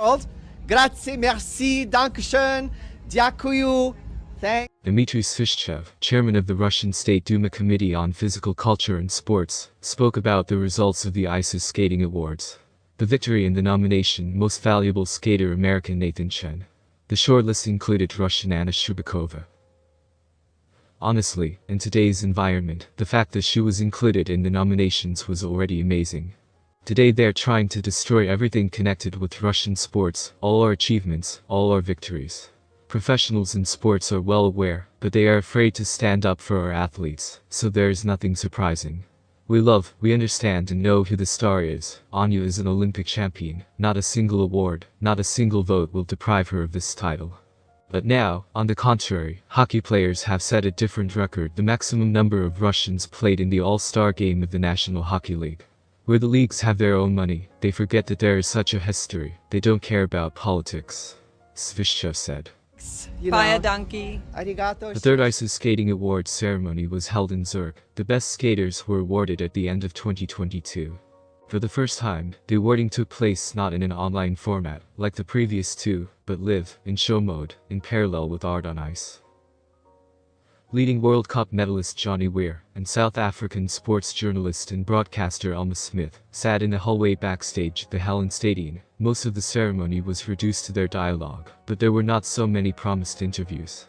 world. Grazie, merci, dankeschön, dziękuję. Thank. Dmitry Svishchev, chairman of the Russian State Duma Committee on Physical Culture and Sports, spoke about the results of the ISU Skating Awards. The victory in the nomination Most Valuable Skater American Nathan Chen. The shortlist included Russian Anna Shubakova. Honestly, in today's environment, the fact that she was included in the nominations was already amazing. Today they're trying to destroy everything connected with Russian sports, all our achievements, all our victories. Professionals in sports are well aware, but they are afraid to stand up for our athletes, so there is nothing surprising. We love, we understand and know who the star is. Anya is an Olympic champion. Not a single award, not a single vote will deprive her of this title. But now, on the contrary, hockey players have set a different record, the maximum number of Russians played in the All-Star game of the National Hockey League. Where the leagues have their own money, they forget that there is such a history. They don't care about politics. Svishchev said. Fire donkey. Arigato. The third ISU Skating Awards ceremony was held in Zurich. The best skaters were awarded at the end of 2022. For the first time, the awarding took place not in an online format, like the previous two, but live, in show mode, in parallel with art on ice. Leading World Cup medalist Johnny Weir and South African sports journalist and broadcaster Alma Smith sat in the hallway backstage at the Helen Stadion. Most of the ceremony was reduced to their dialogue, but there were not so many promised interviews.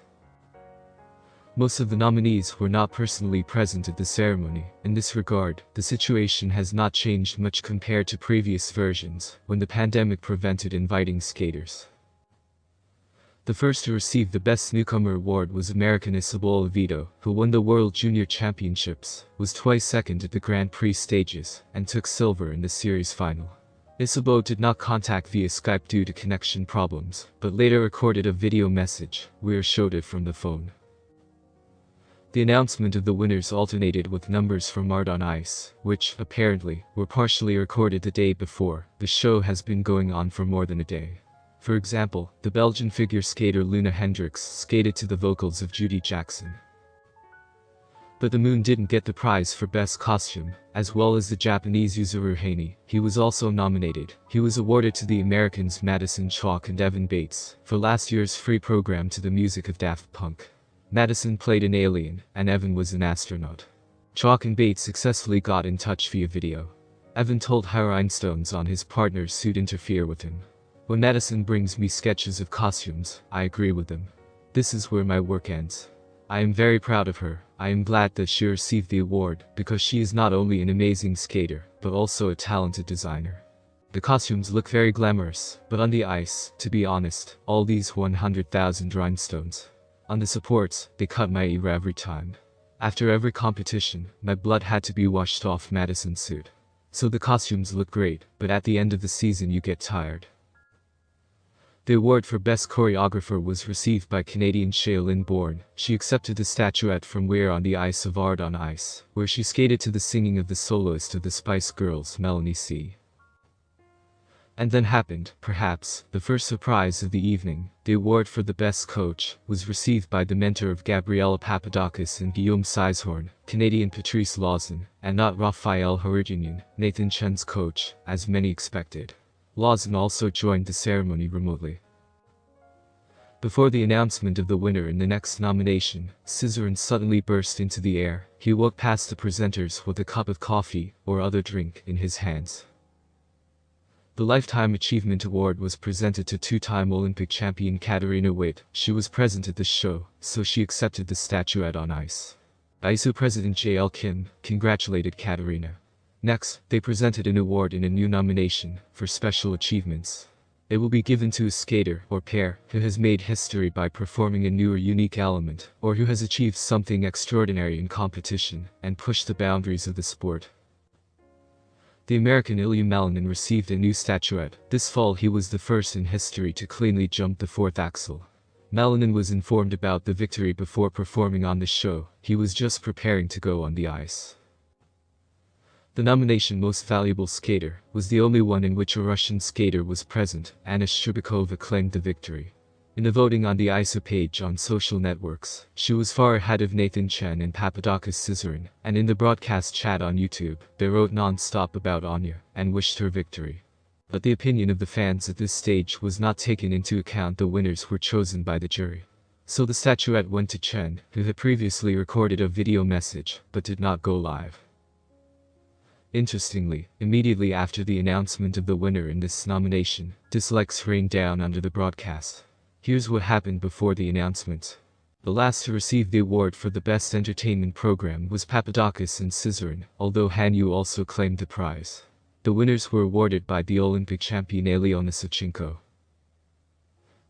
Most of the nominees were not personally present at the ceremony. In this regard, the situation has not changed much compared to previous versions, when the pandemic prevented inviting skaters. The first to receive the Best Newcomer award was American Isabel Oviedo, who won the World Junior Championships, was twice second at the Grand Prix stages, and took silver in the series final. Isabel did not contact via Skype due to connection problems, but later recorded a video message. Weir showed it from the phone. The announcement of the winners alternated with numbers from Art on Ice, which, apparently, were partially recorded the day before. The show has been going on for more than a day. For example, the Belgian figure skater Luna Hendricks skated to the vocals of Judy Jackson. But the Moon didn't get the prize for Best Costume, as well as the Japanese Yuzuru Haney. He was also nominated. He was awarded to the Americans Madison Chalk and Evan Bates, for last year's free program to the music of Daft Punk. Madison played an alien, and Evan was an astronaut. Chalk and Bates successfully got in touch via video. Evan told how rhinestones on his partner's suit interfere with him. When Madison brings me sketches of costumes, I agree with them. This is where my work ends. I am very proud of her. I am glad that she received the award, because she is not only an amazing skater, but also a talented designer. The costumes look very glamorous, but on the ice, to be honest, all these 100,000 rhinestones. On the supports, they cut my ear every time. After every competition, my blood had to be washed off Madison's suit. So the costumes look great, but at the end of the season you get tired. The award for Best Choreographer was received by Canadian Shailene Bourne. She accepted the statuette from Weir on the ice of Art on Ice, where she skated to the singing of the soloist of the Spice Girls, Melanie C. And then happened, perhaps, the first surprise of the evening. The award for the Best Coach was received by the mentor of Gabriela Papadakis and Guillaume Sizehorn, Canadian Patrice Lawson, and not Raphael Harutunian, Nathan Chen's coach, as many expected. Lawson also joined the ceremony remotely. Before the announcement of the winner in the next nomination, Sizehorn suddenly burst into the air. He walked past the presenters with a cup of coffee, or other drink, in his hands. The Lifetime Achievement Award was presented to two-time Olympic champion Katarina Witt. She was present at the show, so she accepted the statuette on ice. ISU President J.L. Kim congratulated Katarina. Next, they presented an award in a new nomination, for special achievements. It will be given to a skater, or pair, who has made history by performing a new or unique element, or who has achieved something extraordinary in competition, and pushed the boundaries of the sport. The American Ilya Malinin received a new statuette. This fall he was the first in history to cleanly jump the fourth axel. Malinin was informed about the victory before performing on the show. He was just preparing to go on the ice. The nomination Most Valuable Skater was the only one in which a Russian skater was present. Anna Shubakova claimed the victory. In the voting on the ISU page on social networks, she was far ahead of Nathan Chen and Papadakis Sizehorn, and in the broadcast chat on YouTube, they wrote non-stop about Anya, and wished her victory. But the opinion of the fans at this stage was not taken into account. The winners were chosen by the jury. So the statuette went to Chen, who had previously recorded a video message, but did not go live. Interestingly, immediately after the announcement of the winner in this nomination, dislikes rained down under the broadcast. Here's what happened before the announcement. The last to receive the award for the best entertainment program was Papadakis and Scissorin, although Hanyu also claimed the prize. The winners were awarded by the Olympic champion Eliona Sachenko.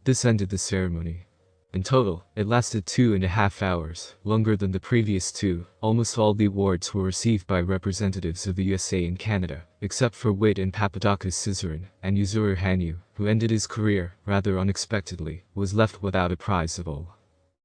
This ended the ceremony. In total, it lasted 2.5 hours, longer than the previous two. Almost all the awards were received by representatives of the USA and Canada, except for Witt and Papadakis Scissorin, and Yuzuru Hanyu, who ended his career, rather unexpectedly, was left without a prize at all.